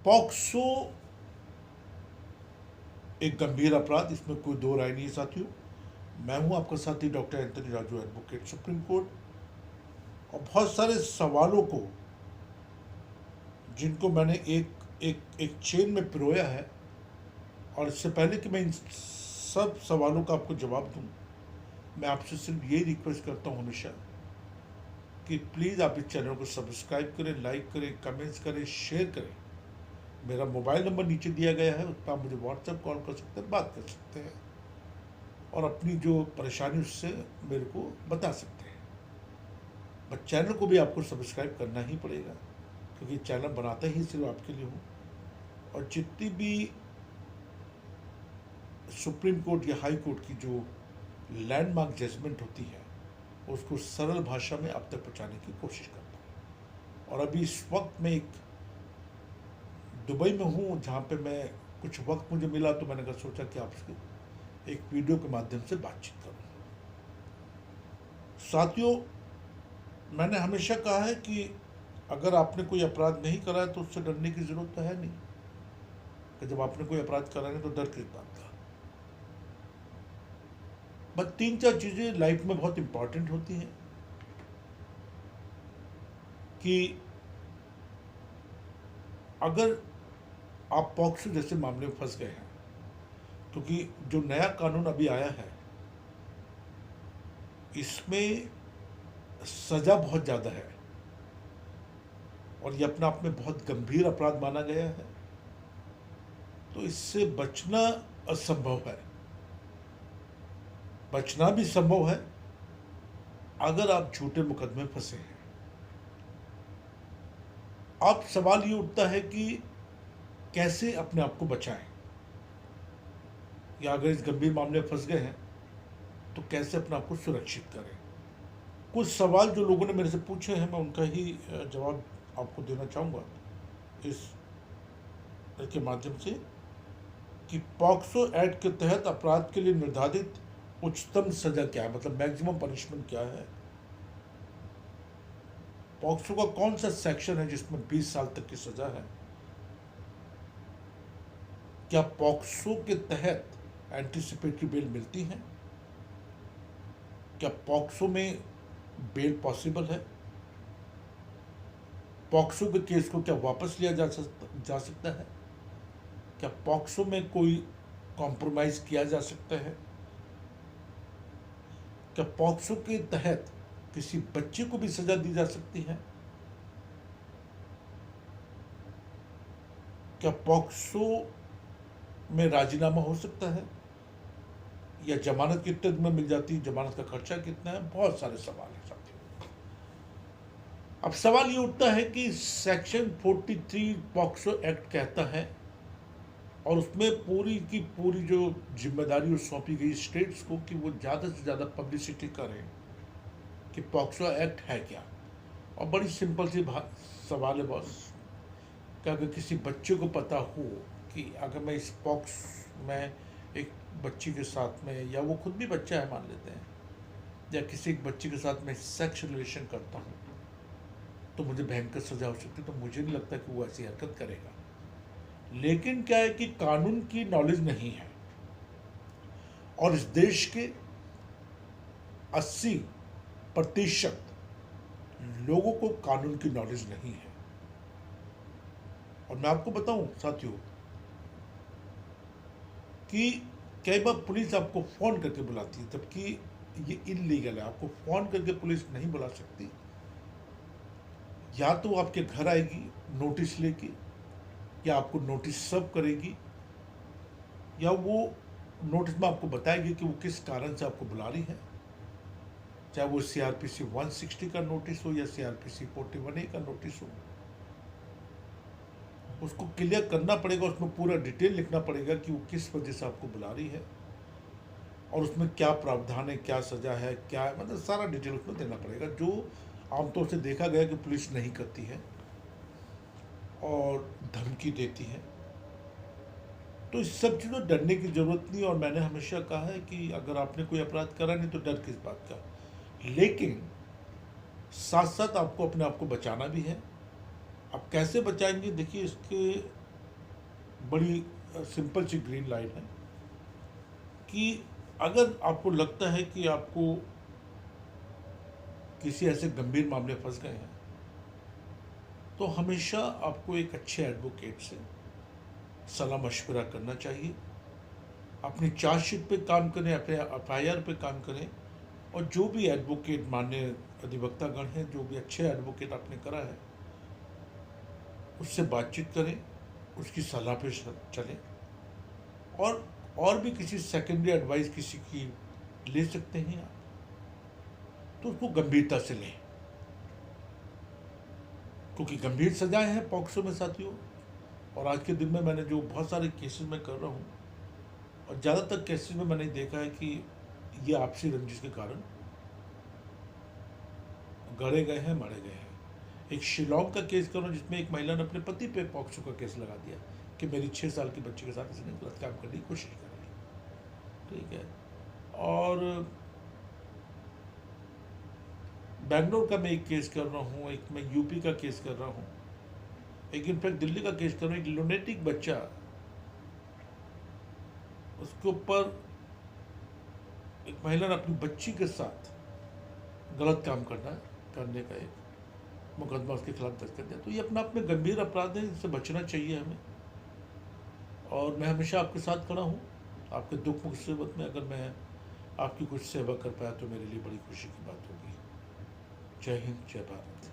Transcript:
POCSO एक गंभीर अपराध, इसमें कोई दो राय नहीं है साथियों। मैं हूं आपका साथी doctor Anthony Raju, advocate supreme court. और बहुत सारे सवालों को जिनको मैंने एक चेन में पिरोया है, और इससे पहले कि मैं इन सब सवालों का आपको जवाब दूं, मैं आपसे सिर्फ यही रिक्वेस्ट करता हूं हमेशा कि प्लीज़ आप इस चैनल को सब्सक्राइब करें, लाइक करें, कमेंट्स करें, शेयर करें। मेरा मोबाइल नंबर नीचे दिया गया है, उस पर आप मुझे व्हाट्सएप कॉल कर सकते हैं, बात कर सकते हैं, और अपनी जो परेशानी उससे मेरे को बता सकते हैं। बट चैनल को भी आपको सब्सक्राइब करना ही पड़ेगा, क्योंकि चैनल बनाता ही सिर्फ आपके लिए हूँ। और जितनी भी सुप्रीम कोर्ट या हाई कोर्ट की जो लैंडमार्क जजमेंट होती है, उसको सरल भाषा में आप तक पहुँचाने की कोशिश करता हूँ। और अभी इस वक्त मैं एक दुबई में हूँ, जहाँ पे मैं कुछ वक्त मुझे मिला, तो मैंने सोचा कि आपसे एक वीडियो के माध्यम से बातचीत करूँ। साथियों, मैंने हमेशा कहा है कि अगर आपने कोई अपराध नहीं करा है तो उससे डरने की जरूरत तो है नहीं, कि जब आपने कोई अपराध करा है तो डर किस बात का। बस 3-4 चीज़ें लाइफ में बहुत इंपॉर्टेंट होती हैं कि अगर आप पॉक्सो जैसे मामले में फंस गए हैं, क्योंकि जो नया कानून अभी आया है इसमें सज़ा बहुत ज़्यादा है, और ये अपने आप में बहुत गंभीर अपराध माना गया है, तो इससे बचना असंभव है। बचना भी संभव है अगर आप झूठे मुकदमे फंसे हैं। अब सवाल ये उठता है कि कैसे अपने आप को बचाएं, या अगर इस गंभीर मामले में फंस गए हैं तो कैसे अपने आप को सुरक्षित करें। कुछ सवाल जो लोगों ने मेरे से पूछे हैं, मैं उनका ही जवाब आपको देना चाहूँगा इसके माध्यम से, कि पॉक्सो एक्ट के तहत अपराध के लिए निर्धारित उच्चतम सजा क्या है, मतलब मैक्सिमम पनिशमेंट क्या है। पॉक्सो का कौन सा सेक्शन है जिसमें 20 साल तक की सजा है। क्या पॉक्सो के तहत एंटीसिपेटरी बेल मिलती है। क्या पॉक्सो में बेल पॉसिबल है। पॉक्सो के केस को क्या वापस लिया जा सकता है। क्या पॉक्सो में कोई कॉम्प्रोमाइज किया जा सकता है। क्या पॉक्सो के तहत किसी बच्चे को भी सजा दी जा सकती है। क्या पॉक्सो में राजीनामा हो सकता है, या जमानत कितने दिन में मिल जाती है, जमानत का खर्चा कितना है। बहुत सारे सवाल हैं साथियों। अब सवाल ये उठता है कि सेक्शन 43 पॉक्सो एक्ट कहता है, और उसमें पूरी की पूरी जो जिम्मेदारी सौंपी गई स्टेट्स को कि वो ज़्यादा से ज़्यादा पब्लिसिटी करें कि पॉक्सो एक्ट है क्या। और बड़ी सिंपल सी सवाल है बॉस, कि अगर किसी बच्चे को पता हो कि अगर मैं इस पॉक्स में एक बच्ची के साथ में, या वो खुद भी बच्चा है मान लेते हैं, या किसी एक बच्ची के साथ में सेक्स रिलेशन करता हूँ, तो मुझे भयंकर सजा हो सकती है। तो मुझे नहीं लगता कि वो ऐसी हरकत करेगा। लेकिन क्या है कि कानून की नॉलेज नहीं है, और इस देश के 80% लोगों को कानून की नॉलेज नहीं है। और मैं आपको बताऊं साथियों कि कई बार पुलिस आपको फ़ोन करके बुलाती है, जबकि ये इलीगल है। आपको फ़ोन करके पुलिस नहीं बुला सकती। या तो वो आपके घर आएगी नोटिस लेके, या आपको नोटिस सर्व करेगी, या वो नोटिस में आपको बताएगी कि वो किस कारण से आपको बुला रही है। चाहे वो CRPC 160 का नोटिस हो या CRPC 41A का नोटिस हो, उसको क्लियर करना पड़ेगा। उसमें पूरा डिटेल लिखना पड़ेगा कि वो किस वजह से आपको बुला रही है, और उसमें क्या प्रावधान है, क्या सज़ा है, क्या है, मतलब सारा डिटेल उसमें देना पड़ेगा, जो आमतौर से देखा गया कि पुलिस नहीं करती है और धमकी देती है। तो इस सब चीज़ों डरने की ज़रूरत नहीं। और मैंने हमेशा कहा है कि अगर आपने कोई अपराध करा नहीं तो डर किस बात का। लेकिन साथ साथ आपको अपने आप को बचाना भी है। अब कैसे बचाएंगे, देखिए इसके बड़ी सिंपल सी ग्रीन लाइन है कि अगर आपको लगता है कि आपको किसी ऐसे गंभीर मामले फंस गए हैं, तो हमेशा आपको एक अच्छे एडवोकेट से सलाह मशवरा करना चाहिए। अपनी चार्जशीट पे काम करें, अपने FIR पे काम करें, और जो भी एडवोकेट, मान्य अधिवक्तागण हैं, जो भी अच्छे एडवोकेट आपने करा है, उससे बातचीत करें, उसकी सलाह पे चलें, और भी किसी सेकेंडरी एडवाइस किसी की ले सकते हैं आप, तो उसको गंभीरता से लें, क्योंकि गंभीर सजाएं हैं पॉक्सो में साथियों। और आज के दिन में मैंने जो बहुत सारे केसेस में कर रहा हूँ, और ज़्यादातर केसेस में मैंने देखा है कि ये आपसी रंजिश के कारण गड़े गए हैं, मारे गए हैं। एक शिलोंग का केस कर रहा हूँ जिसमें एक महिला ने अपने पति पे पॉक्सो का केस लगा दिया कि मेरी 6 साल की बच्ची के साथ इसने गलत काम करने की कोशिश करी, ठीक है। और बैंगलोर का मैं एक केस कर रहा हूँ, एक मैं यूपी का केस कर रहा हूँ, एक इनफैक्ट दिल्ली का केस कर रहा हूँ। एक लुनेटिक बच्चा, उसके ऊपर एक महिला ने अपनी बच्ची के साथ गलत काम करने का एक मुकदमा उसके खिलाफ दर्ज कर दिया। तो ये अपना आप में गंभीर अपराध है, इससे बचना चाहिए हमें। और मैं हमेशा आपके साथ खड़ा हूँ, आपके दुख मुसीबत में अगर मैं आपकी कुछ सेवा कर पाया तो मेरे लिए बड़ी खुशी की बात होगी। जय हिंद, जय भारत।